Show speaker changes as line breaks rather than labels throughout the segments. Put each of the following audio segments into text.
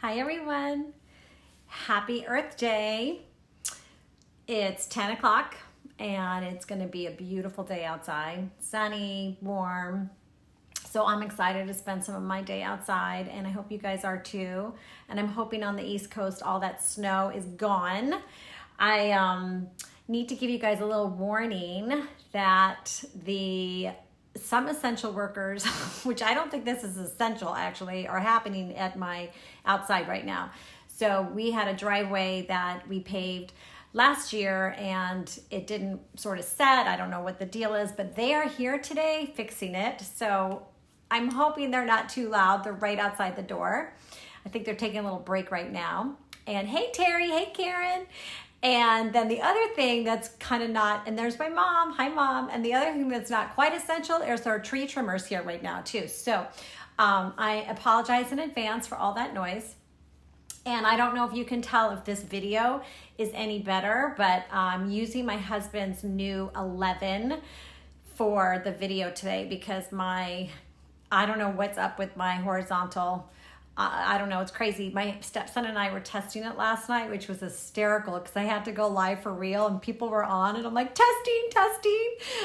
Hi everyone, happy Earth Day. It's 10 o'clock and it's gonna be a beautiful day outside, sunny, warm. So I'm excited to spend some of my day outside and I hope you guys are too. And I'm hoping on the East Coast all that snow is gone. I need to give you guys a little warning that some essential workers, which I don't think this is essential actually, are happening at my outside right now. So we had a driveway that we paved last year and it didn't sort of set. I don't know what the deal is, but they are here today fixing it. So I'm hoping they're not too loud. They're right outside the door. I think they're taking a little break right now. And hey Terry, hey Karen. And then the other thing that's kind of not, and there's my mom, hi mom. And the other thing that's not quite essential is our tree trimmers here right now too. So I apologize in advance for all that noise. And I don't know if you can tell if this video is any better, but I'm using my husband's new 11 for the video today because I don't know what's up with my horizontal. I don't know, it's crazy. My stepson and I were testing it last night, which was hysterical because I had to go live for real and people were on and I'm like, testing.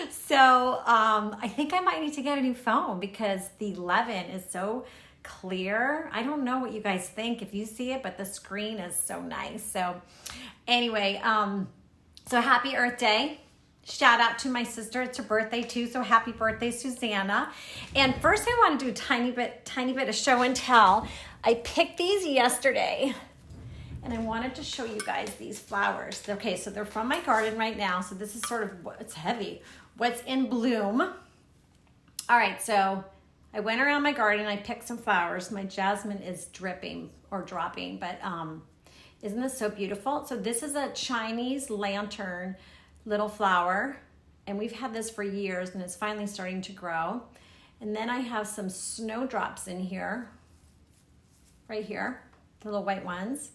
So I think I might need to get a new phone because the 11 is so clear. I don't know what you guys think if you see it, but the screen is so nice. So anyway, so happy Earth Day. Shout out to my sister. It's her birthday too. So happy birthday, Susanna. And first I want to do a tiny bit of show and tell. I picked these yesterday and I wanted to show you guys these flowers. Okay, so they're from my garden right now. So this is sort of, it's heavy, what's in bloom. All right, so I went around my garden and I picked some flowers. My jasmine is dripping or dropping, but isn't this so beautiful? So this is a Chinese lantern little flower, and we've had this for years and it's finally starting to grow. And then I have some snowdrops in here, right here, the little white ones.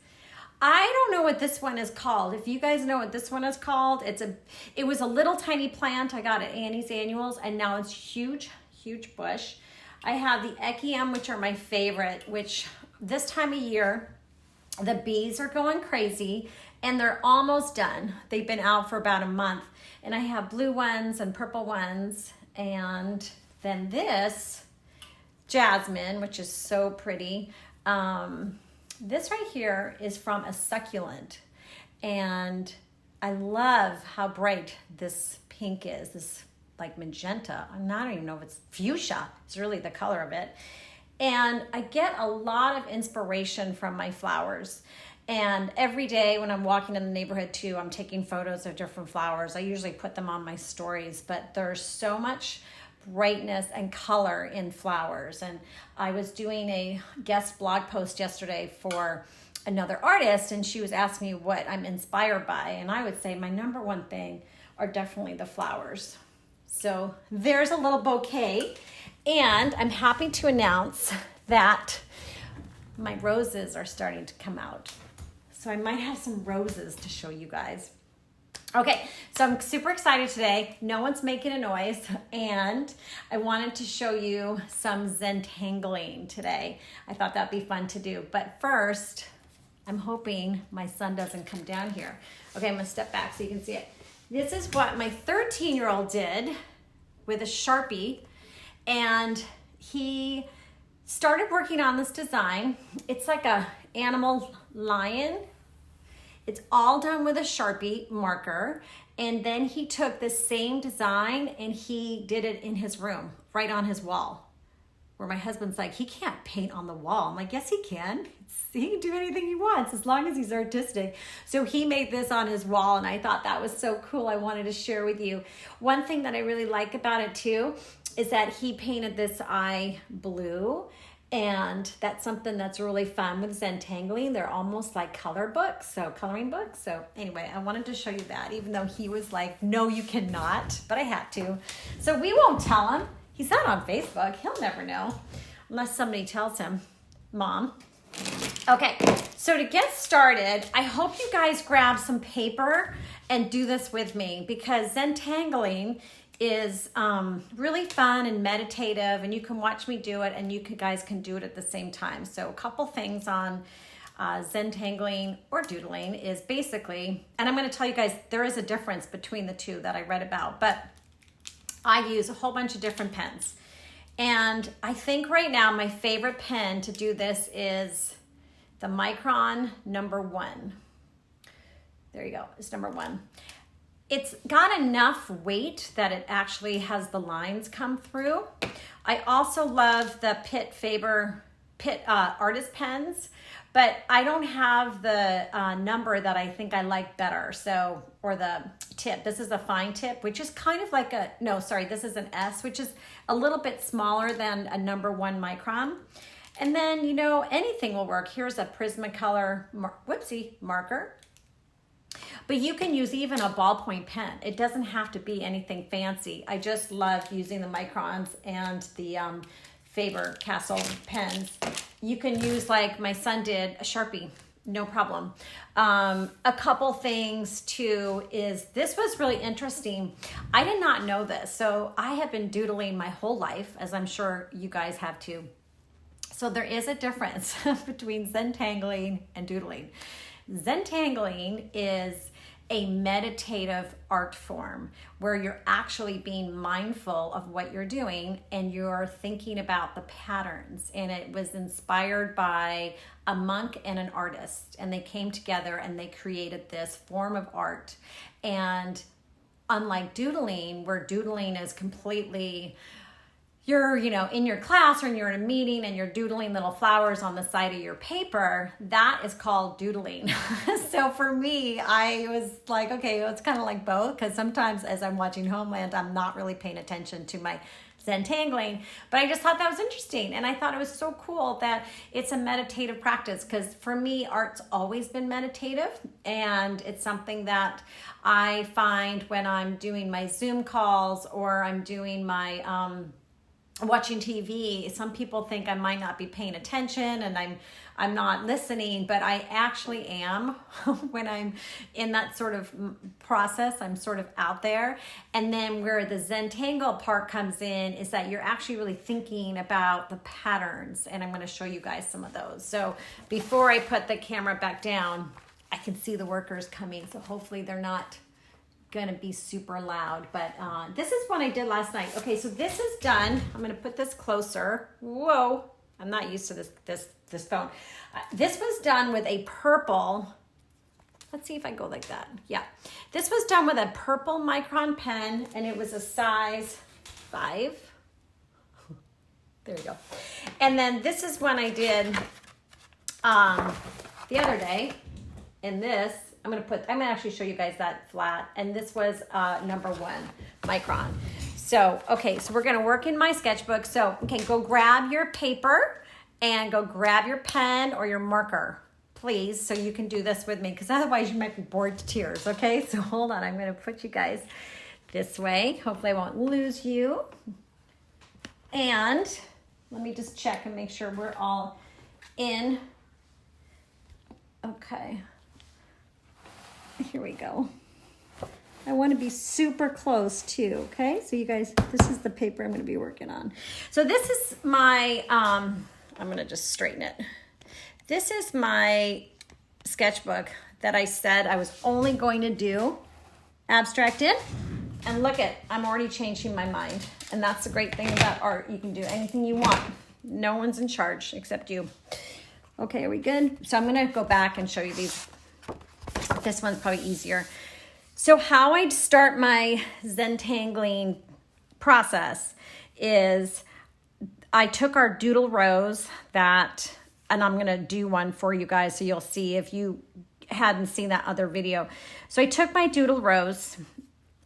I don't know what this one is called. If you guys know what this one is called, it was a little tiny plant I got at Annie's Annuals and now it's huge bush. I have the Echium, which are my favorite, which this time of year, the bees are going crazy and they're almost done. They've been out for about a month. And I have blue ones and purple ones. And then this jasmine, which is so pretty. This right here is from a succulent. And I love how bright this pink is, this like magenta. I don't even know if it's fuchsia. It's really the color of it. And I get a lot of inspiration from my flowers. And every day when I'm walking in the neighborhood too, I'm taking photos of different flowers. I usually put them on my stories, but there's so much brightness and color in flowers. And I was doing a guest blog post yesterday for another artist and she was asking me what I'm inspired by. And I would say my number one thing are definitely the flowers. So there's a little bouquet. And I'm happy to announce that my roses are starting to come out. So I might have some roses to show you guys. Okay, so I'm super excited today. No one's making a noise. And I wanted to show you some zentangling today. I thought that'd be fun to do. But first, I'm hoping my son doesn't come down here. Okay, I'm gonna step back so you can see it. This is what my 13-year-old did with a Sharpie. And he started working on this design. It's like a animal lion. It's all done with a Sharpie marker. And then he took the same design and he did it in his room, right on his wall. Where my husband's like, he can't paint on the wall. I'm like, yes, he can. He can do anything he wants as long as he's artistic. So he made this on his wall and I thought that was so cool. I wanted to share with you. One thing that I really like about it too is that he painted this eye blue. And that's something that's really fun with Zentangling. They're almost like coloring books. So anyway, I wanted to show you that, even though he was like, no, you cannot, but I had to. So we won't tell him. He's not on Facebook. He'll never know unless somebody tells him, Mom. Okay, so to get started, I hope you guys grab some paper and do this with me because Zentangling is really fun and meditative and you can watch me do it and you guys can do it at the same time. So a couple things on zentangling or doodling is basically, and I'm going to tell you guys, there is a difference between the two that I read about, but I use a whole bunch of different pens. And I think right now my favorite pen to do this is the Micron #1. There you go, it's #1. It's got enough weight that it actually has the lines come through. I also love the Pitt artist pens, but I don't have the number that I think I like better. So, or the tip. This is a fine tip, which is kind of like this is an S, which is a little bit smaller than a #1 micron. And then, anything will work. Here's a Prismacolor marker. But you can use even a ballpoint pen. It doesn't have to be anything fancy. I just love using the microns and the Faber-Castell pens. You can use, like my son did, a Sharpie, no problem. A couple things too is, this was really interesting. I did not know this. So I have been doodling my whole life, as I'm sure you guys have too. So there is a difference between zentangling and doodling. Zentangling is a meditative art form where you're actually being mindful of what you're doing and you're thinking about the patterns. And it was inspired by a monk and an artist, and they came together and they created this form of art. And unlike doodling, where doodling is completely, you're, in your class or you're in a meeting and you're doodling little flowers on the side of your paper, that is called doodling. So for me, I was like, okay, well, it's kind of like both, because sometimes as I'm watching Homeland, I'm not really paying attention to my zentangling, but I just thought that was interesting. And I thought it was so cool that it's a meditative practice, because for me, art's always been meditative. And it's something that I find when I'm doing my Zoom calls or I'm doing my, watching TV, some people think I might not be paying attention and I'm not listening, but I actually am. When I'm in that sort of process, I'm sort of out there. And then where the Zentangle part comes in is that you're actually really thinking about the patterns, and I'm going to show you guys some of those. So before I put the camera back down, I can see the workers coming, so hopefully they're not gonna be super loud, but this is what I did last night. Okay, so this is done. I'm gonna put this closer. Whoa, I'm not used to this phone. This was done with a purple. Let's see if I go like that. Yeah, this was done with a purple micron pen, and it was a size 5. There you go. And then this is one I did the other day, and this. I'm gonna actually show you guys that flat. And this was #1 micron. So, okay, so we're gonna work in my sketchbook. So, okay, go grab your paper and go grab your pen or your marker, please, so you can do this with me, because otherwise you might be bored to tears, okay? So hold on, I'm gonna put you guys this way. Hopefully I won't lose you. And let me just check and make sure we're all in. Okay. Here we go. I want to be super close too, okay? So you guys, this is the paper I'm going to be working on. So this is my, I'm going to just straighten it. This is my sketchbook that I said I was only going to do abstract in. And look at, I'm already changing my mind. And that's the great thing about art. You can do anything you want. No one's in charge except you. Okay, are we good? So I'm going to go back and show you these. This one's probably easier. So how I start my zentangling process is I took our doodle rows and I'm going to do one for you guys so you'll see if you hadn't seen that other video. So I took my doodle rows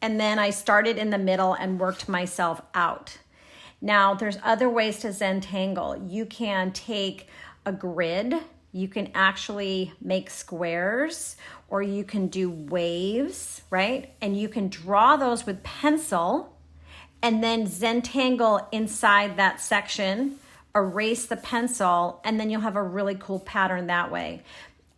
and then I started in the middle and worked myself out. Now there's other ways to zentangle. You can take a grid. You can actually make squares, or you can do waves, right? And you can draw those with pencil and then zentangle inside that section, erase the pencil, and then you'll have a really cool pattern that way.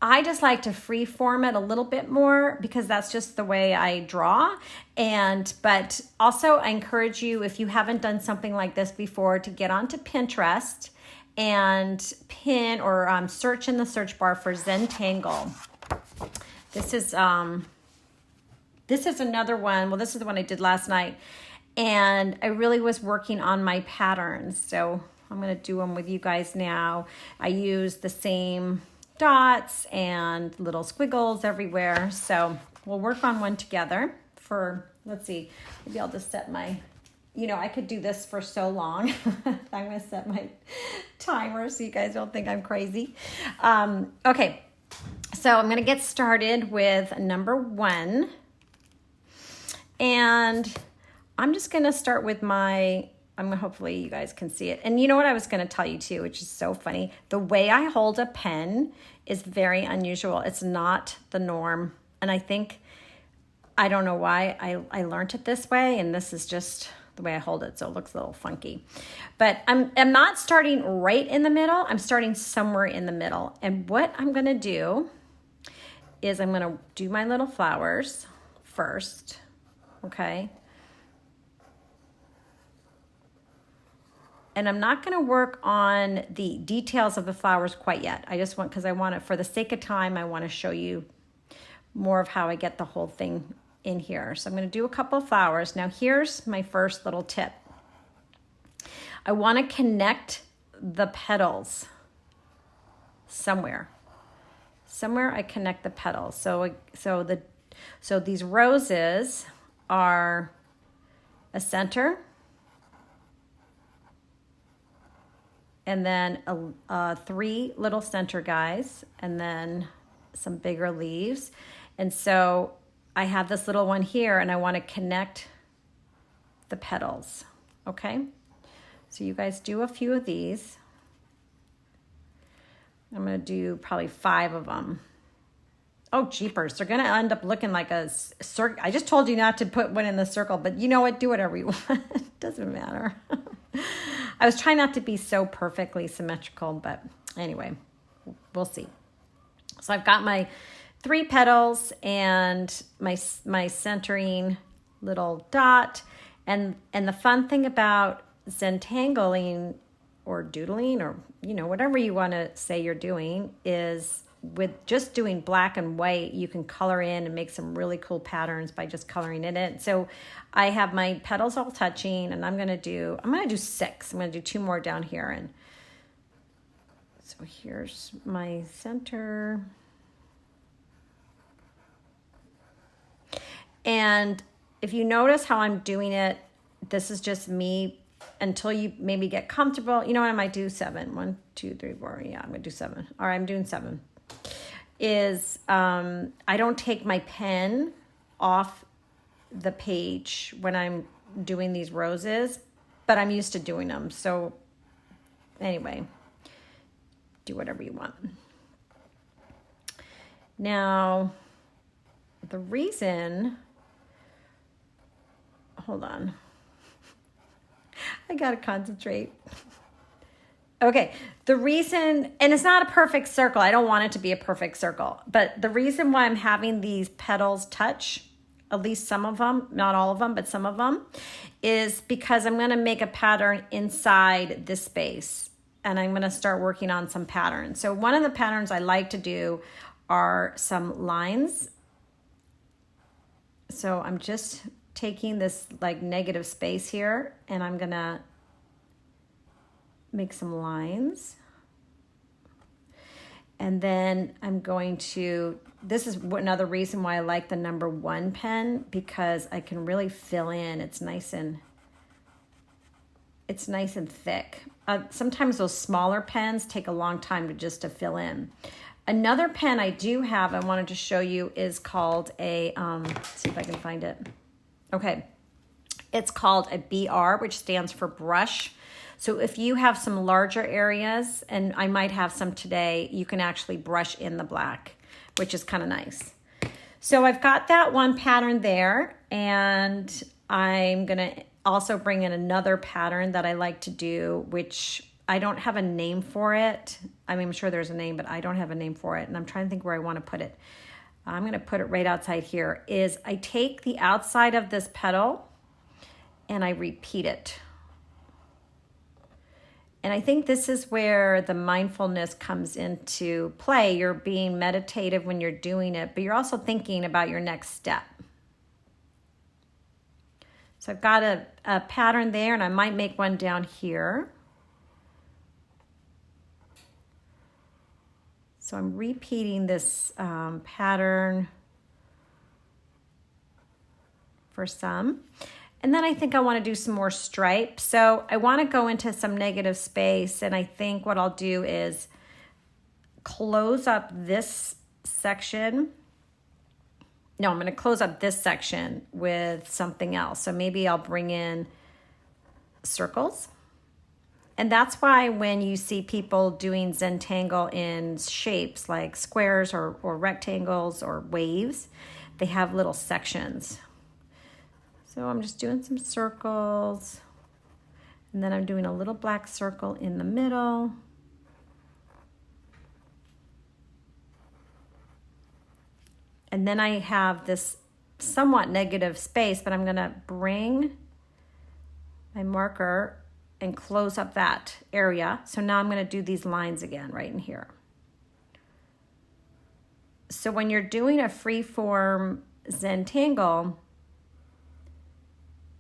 I just like to free form it a little bit more because that's just the way I draw. But also I encourage you, if you haven't done something like this before, to get onto Pinterest and pin or search in the search bar for Zentangle. This is another one. Well, this is the one I did last night, and I really was working on my patterns. So I'm going to do them with you guys now. I use the same dots and little squiggles everywhere. So we'll work on one together for, let's see, maybe I'll just set my, I could do this for so long. I'm going to set my timer so you guys don't think I'm crazy. Okay, so I'm going to get started with number 1. And I'm just going to start with hopefully you guys can see it. And you know what I was going to tell you too, which is so funny. The way I hold a pen is very unusual. It's not the norm. And I don't know why I learned it this way. And this is just the way I hold it. So it looks a little funky. But I'm not starting right in the middle. I'm starting somewhere in the middle. And what I'm going to do is I'm going to do my little flowers first. Okay. And I'm not going to work on the details of the flowers quite yet. Because I want it, for the sake of time, I want to show you more of how I get the whole thing in here. So I'm going to do a couple of flowers. Now here's my first little tip. I want to connect the petals somewhere. Somewhere I connect the petals. So these roses are a center, and then 3 little center guys, and then some bigger leaves. And so I have this little one here, and I want to connect the petals, okay? So you guys do a few of these. I'm going to do probably 5 of them. Oh, jeepers. They're going to end up looking like a circle. I just told you not to put one in the circle, but you know what? Do whatever you want. It doesn't matter. I was trying not to be so perfectly symmetrical, but anyway, we'll see. So I've got my 3 petals and my centering little dot. And the fun thing about zentangling or doodling, or whatever you want to say you're doing, is with just doing black and white, you can color in and make some really cool patterns by just coloring in it. So I have my petals all touching, and I'm going to do 6. I'm going to do 2 more down here. And so here's my center. And if you notice how I'm doing it, this is just me until you maybe get comfortable. You know what? I might do 7. 1, 2, 3, 4. Yeah, I'm going to do 7. All right, I'm doing 7. I don't take my pen off the page when I'm doing these roses, but I'm used to doing them. So anyway, do whatever you want. Now, the reason, hold on. I got to concentrate. Okay, the reason, and it's not a perfect circle. I don't want it to be a perfect circle. But the reason why I'm having these petals touch, at least some of them, not all of them, but some of them, is because I'm going to make a pattern inside this space. And I'm going to start working on some patterns. So one of the patterns I like to do are some lines. So I'm just taking this like negative space here, and I'm going to make some lines. And then I'm going to, this is another reason why I like the number 1 pen, because I can really fill in. It's nice and thick. Sometimes those smaller pens take a long time to fill in. Another pen I do have, I wanted to show you, is called a, let's see if I can find it. Okay. It's called a BR, which stands for brush. So if you have some larger areas, and I might have some today, you can actually brush in the black, which is kind of nice. So I've got that one pattern there, and I'm going to also bring in another pattern that I like to do, which I don't have a name for it. I mean, I'm sure there's a name, but I don't have a name for it, and I'm trying to think where I want to put it. I'm going to put it right outside here. Is I take the outside of this petal and I repeat it. And I think this is where the mindfulness comes into play. You're being meditative when you're doing it, but you're also thinking about your next step. So I've got a pattern there, and I might make one down here. So I'm repeating this pattern for some. And then I think I want to do some more stripes. So I want to go into some negative space, and I think what I'll do is close up this section. No, I'm going to close up this section with something else. So maybe I'll bring in circles. And that's why when you see people doing Zentangle in shapes like squares or rectangles or waves, they have little sections. So I'm just doing some circles, and then I'm doing a little black circle in the middle. And then I have this somewhat negative space, but I'm gonna bring my marker and close up that area. So now I'm gonna do these lines again right in here. So when you're doing a free form Zentangle,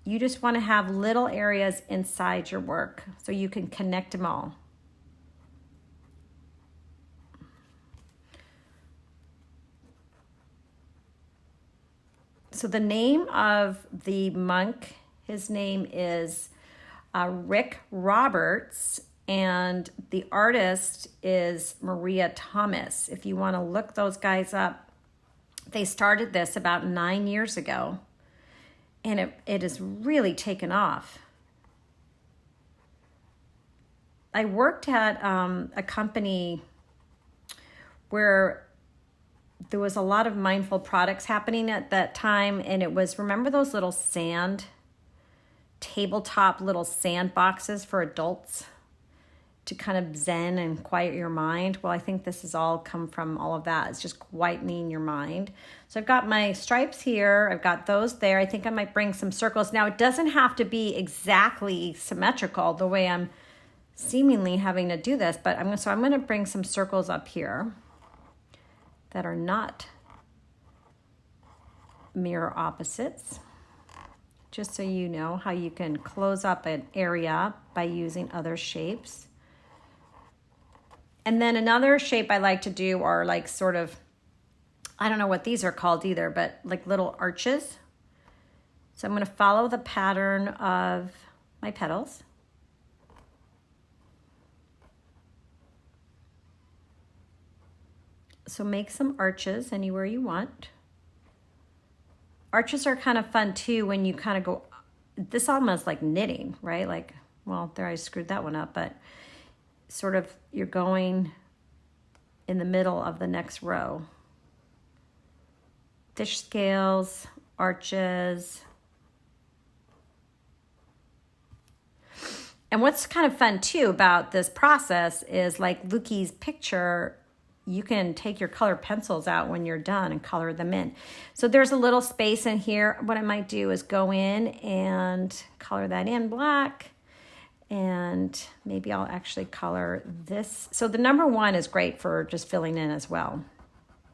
you just want to have little areas inside your work so you can connect them all. So the name of the monk, his name is Rick Roberts, and the artist is Maria Thomas. If you want to look those guys up, they started this about 9 years ago. And it has really taken off. I worked at a company where there was a lot of mindful products happening at that time. And it was, remember those little tabletop little sand boxes for adults to kind of zen and quiet your mind? Well, I think this has all come from all of that. It's just quietening your mind. So I've got my stripes here. I've got those there. I think I might bring some circles. Now, it doesn't have to be exactly symmetrical the way I'm seemingly having to do this, but I'm going to bring some circles up here that are not mirror opposites, just so you know how you can close up an area by using other shapes. And then another shape I like to do are like sort of, I don't know what these are called either, but like little arches. So I'm going to follow the pattern of my petals. So make some arches anywhere you want. Arches are kind of fun too when you kind of go, this almost like knitting, right? Like, well, there I screwed that one up, but sort of you're going in the middle of the next row. Fish scales, arches. And what's kind of fun too about this process is like Luki's picture, you can take your colored pencils out when you're done and color them in. So there's a little space in here. What I might do is go in and color that in black. And maybe I'll actually color this. So the number 1 is great for just filling in as well.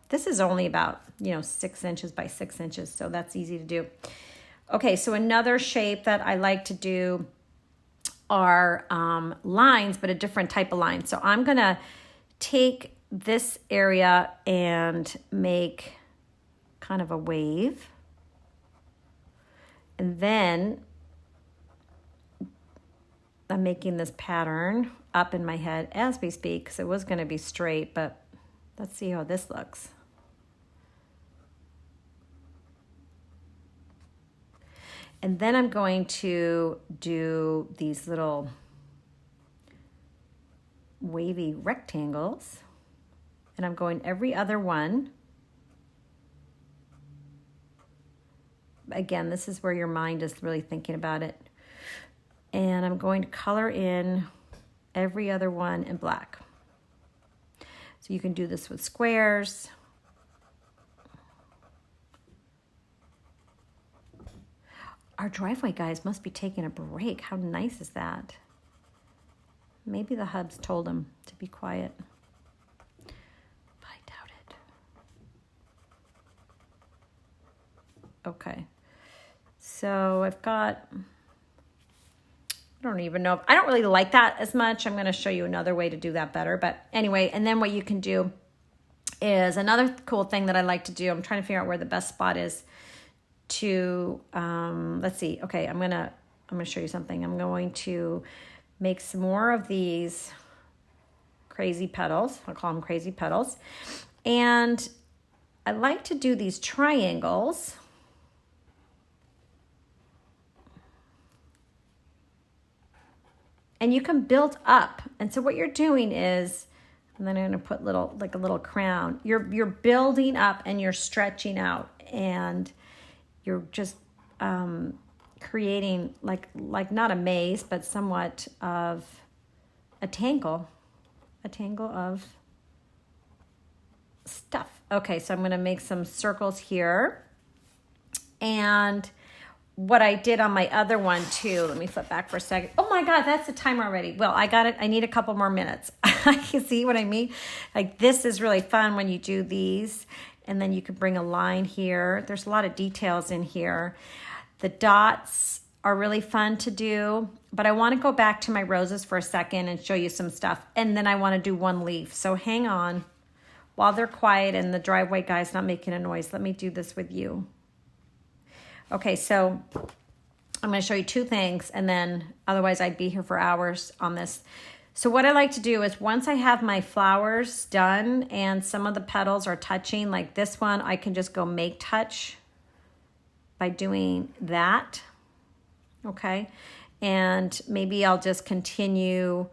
This is only about, 6 inches by 6 inches. So that's easy to do. Okay, so another shape that I like to do are lines, but a different type of line. So I'm going to take this area and make kind of a wave. And then I'm making this pattern up in my head as we speak because it was going to be straight, but let's see how this looks. And then I'm going to do these little wavy rectangles, and I'm going every other one. Again, this is where your mind is really thinking about it. And I'm going to color in every other one in black. So you can do this with squares. Our driveway guys must be taking a break. How nice is that? Maybe the hubs told him to be quiet. I doubt it. Okay. So I've got, I don't even know. I don't really like that as much. I'm going to show you another way to do that better. But anyway, and then what you can do is another cool thing that I like to do. I'm trying to figure out where the best spot is to, let's see. Okay, I'm going to show you something. I'm going to make some more of these crazy petals. I'll call them crazy petals. And I like to do these triangles. And you can build up. And so what you're doing is, and then I'm going to put like a little crown. You're building up and you're stretching out, and you're just creating like not a maze, but somewhat of a tangle of stuff. Okay, so I'm going to make some circles here. And what I did on my other one too, let me flip back for a second. Oh my God, that's the time already. Well, I got it. I need a couple more minutes. You see what I mean? Like, this is really fun when you do these, and then you can bring a line here. There's a lot of details in here. The dots are really fun to do, but I want to go back to my roses for a second and show you some stuff. And then I want to do one leaf. So hang on while they're quiet and the driveway guy's not making a noise. Let me do this with you. Okay, so I'm going to show you two things, and then otherwise I'd be here for hours on this. So what I like to do is, once I have my flowers done and some of the petals are touching, like this one, I can just go make touch by doing that. Okay, and maybe I'll just continue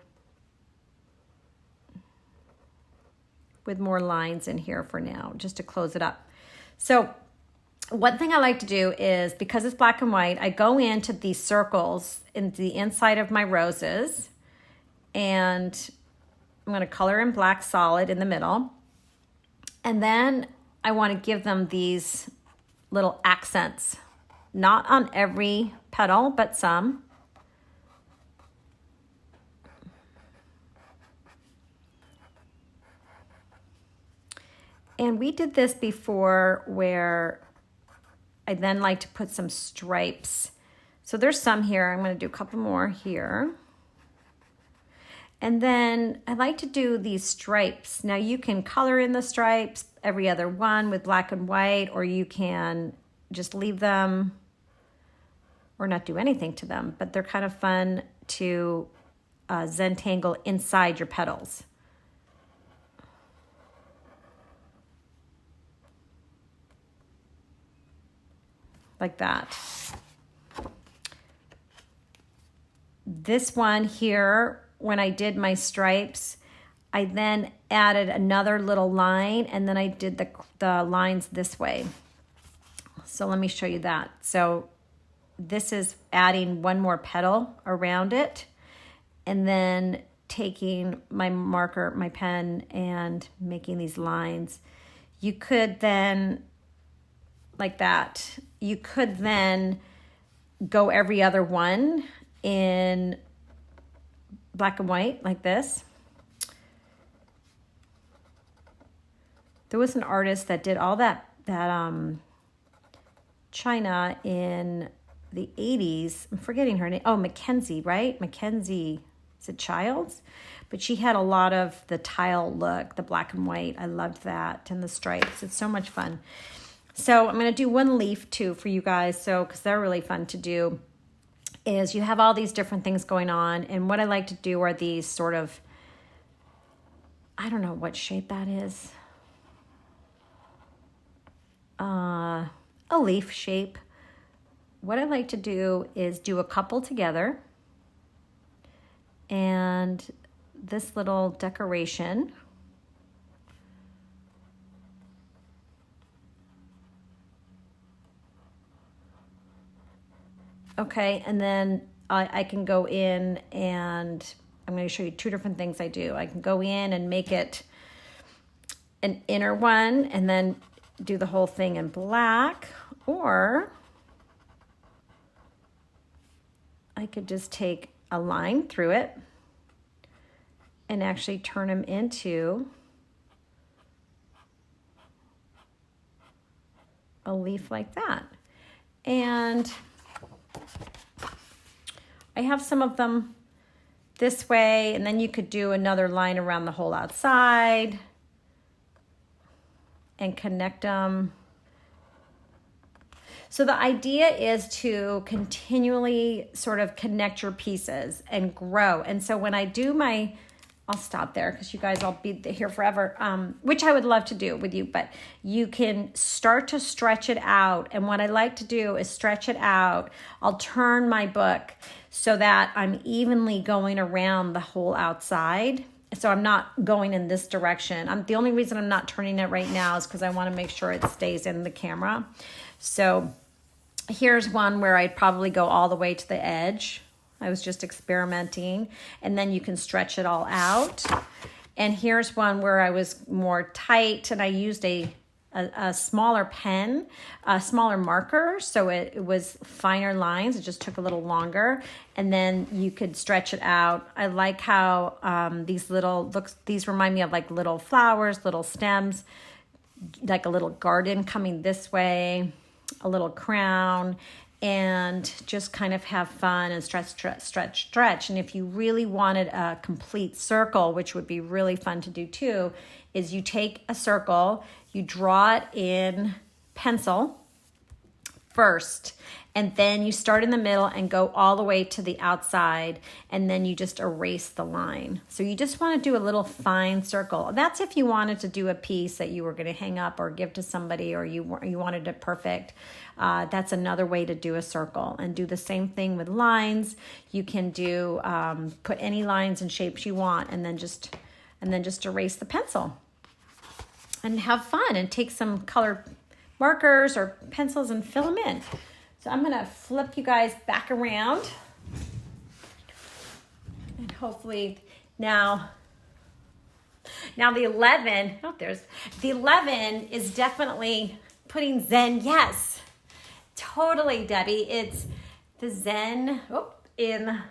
with more lines in here for now, just to close it up. So one thing I like to do is, because it's black and white, I go into these circles in the inside of my roses, and I'm going to color in black solid in the middle. And then I want to give them these little accents, not on every petal, but some. And we did this before, where I then like to put some stripes. So there's some here. I'm going to do a couple more here. And then I like to do these stripes. Now you can color in the stripes, every other one with black and white, or you can just leave them or not do anything to them, but they're kind of fun to zentangle inside your petals. Like that. This one here, when I did my stripes, I then added another little line, and then I did the lines this way. So let me show you that. So this is adding one more petal around it, and then taking my marker, my pen, and making these lines. You could then, like that, you could then go every other one in black and white like this. There was an artist that did all that China in the 80s. I'm forgetting her name. Oh, Mackenzie, right? Mackenzie, is it Childs? But she had a lot of the tile look, the black and white. I loved that, and the stripes. It's so much fun. So I'm going to do one leaf too for you guys, so because they're really fun to do. Is you have all these different things going on, and what I like to do are these sort of, I don't know what shape that is. A leaf shape. What I like to do is do a couple together, and this little decoration. Okay, and then I can go in, and I'm going to show you two different things I do. I can go in and make it an inner one, and then do the whole thing in black, or I could just take a line through it and actually turn them into a leaf like that. And I have some of them this way, and then you could do another line around the whole outside and connect them. So the idea is to continually sort of connect your pieces and grow. And so when I do my, I'll stop there because you guys will be here forever, which I would love to do with you, but you can start to stretch it out. And what I like to do is stretch it out. I'll turn my book so that I'm evenly going around the whole outside. So I'm not going in this direction. The only reason I'm not turning it right now is because I want to make sure it stays in the camera. So here's one where I'd probably go all the way to the edge. I was just experimenting, and then you can stretch it all out. And here's one where I was more tight, and I used a smaller pen, a smaller marker, so it was finer lines. It just took a little longer, and then you could stretch it out. I like how these remind me of like little flowers, little stems, like a little garden coming this way, a little crown, and just kind of have fun and stretch. And if you really wanted a complete circle, which would be really fun to do too, is you take a circle, you draw it in pencil first, and then you start in the middle and go all the way to the outside, and then you just erase the line. So you just want to do a little fine circle. That's if you wanted to do a piece that you were going to hang up or give to somebody, or you wanted it perfect. That's another way to do a circle. And do the same thing with lines. You can do put any lines and shapes you want, and then just erase the pencil and have fun and take some colored markers or pencils and fill them in. So I'm going to flip you guys back around, and hopefully now the 11, the 11 is definitely putting Zen. Yes, totally, Debbie. It's the Zen in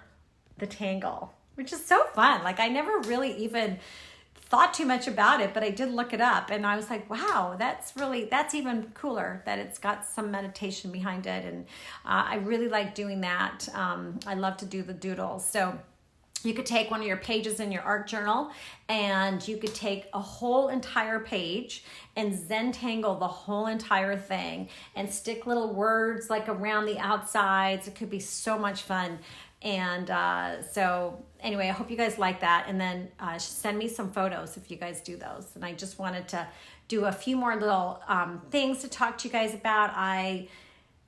the Tangle, which is so fun. Like, I never really even thought too much about it, but I did look it up, and I was like, wow, that's even cooler that it's got some meditation behind it. And I really like doing that. I love to do the doodles. So you could take one of your pages in your art journal, and you could take a whole entire page and Zentangle the whole entire thing and stick little words like around the outsides. It could be so much fun. And so anyway, I hope you guys like that. And then send me some photos if you guys do those. And I just wanted to do a few more little things to talk to you guys about. I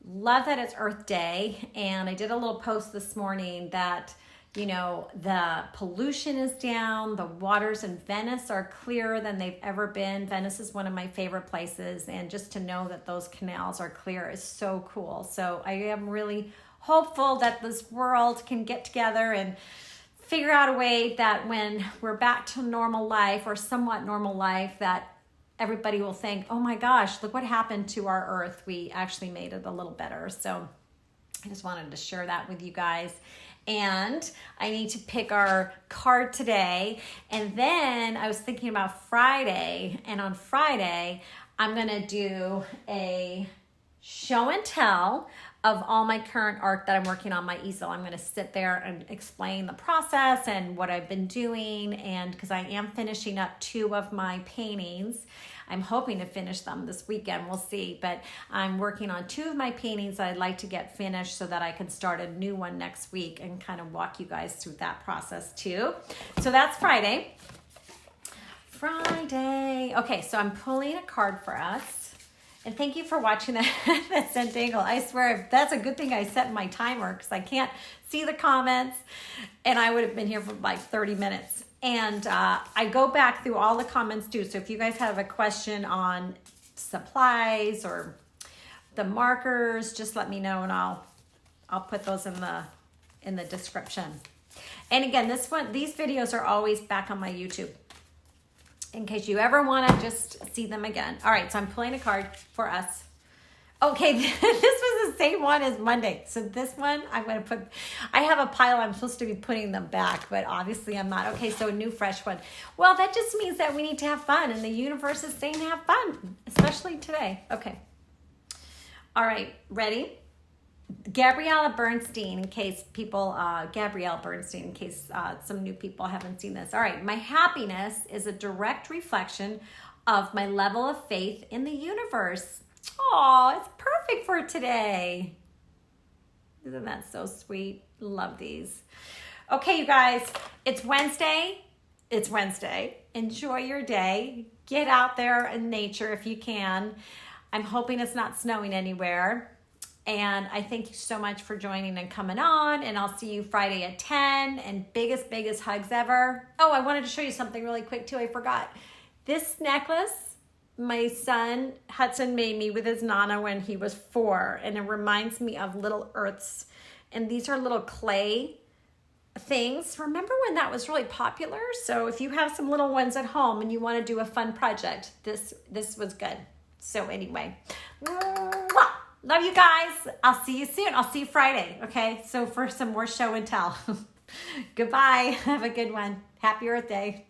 love that it's Earth Day. And I did a little post this morning that, you know, the pollution is down. The waters in Venice are clearer than they've ever been. Venice is one of my favorite places. And just to know that those canals are clear is so cool. So I am really hopeful that this world can get together and figure out a way that when we're back to normal life, or somewhat normal life, that everybody will think, oh my gosh, look what happened to our Earth. We actually made it a little better. So I just wanted to share that with you guys. And I need to pick our card today. And then I was thinking about Friday. And on Friday, I'm going to do a show and tell of all my current art that I'm working on my easel. I'm going to sit there and explain the process and what I've been doing. And because I am finishing up 2 of my paintings, I'm hoping to finish them this weekend. We'll see. But I'm working on 2 of my paintings that I'd like to get finished so that I can start a new one next week and kind of walk you guys through that process too. So that's Friday. Okay, so I'm pulling a card for us. And thank you for watching that Zentangle. I swear, that's a good thing I set my timer because I can't see the comments. And I would have been here for like 30 minutes. And I go back through all the comments too. So if you guys have a question on supplies or the markers, just let me know, and I'll put those in the description. And again, these videos are always back on my YouTube, in case you ever want to just see them again. All right, so I'm pulling a card for us. Okay, this was the same one as Monday. So this one, I'm going to put, I have a pile, I'm supposed to be putting them back, but obviously I'm not. Okay, so a new fresh one. Well, that just means that we need to have fun, and the universe is saying to have fun, especially today. Okay. All right, ready? Gabrielle Bernstein, in case some new people haven't seen this. All right, my happiness is a direct reflection of my level of faith in the universe. Oh, it's perfect for today. Isn't that so sweet? Love these. Okay, you guys, it's Wednesday. It's Wednesday. Enjoy your day. Get out there in nature if you can. I'm hoping it's not snowing anywhere. And I thank you so much for joining and coming on. And I'll see you Friday at 10. And biggest hugs ever. Oh, I wanted to show you something really quick too. I forgot. This necklace, my son Hudson made me with his Nana when he was 4, and it reminds me of little earths. And these are little clay things. Remember when that was really popular? So if you have some little ones at home and you want to do a fun project, this was good. So anyway, love you guys. I'll see you soon. I'll see you Friday. Okay, so for some more show and tell. Goodbye. Have a good one. Happy Earth Day.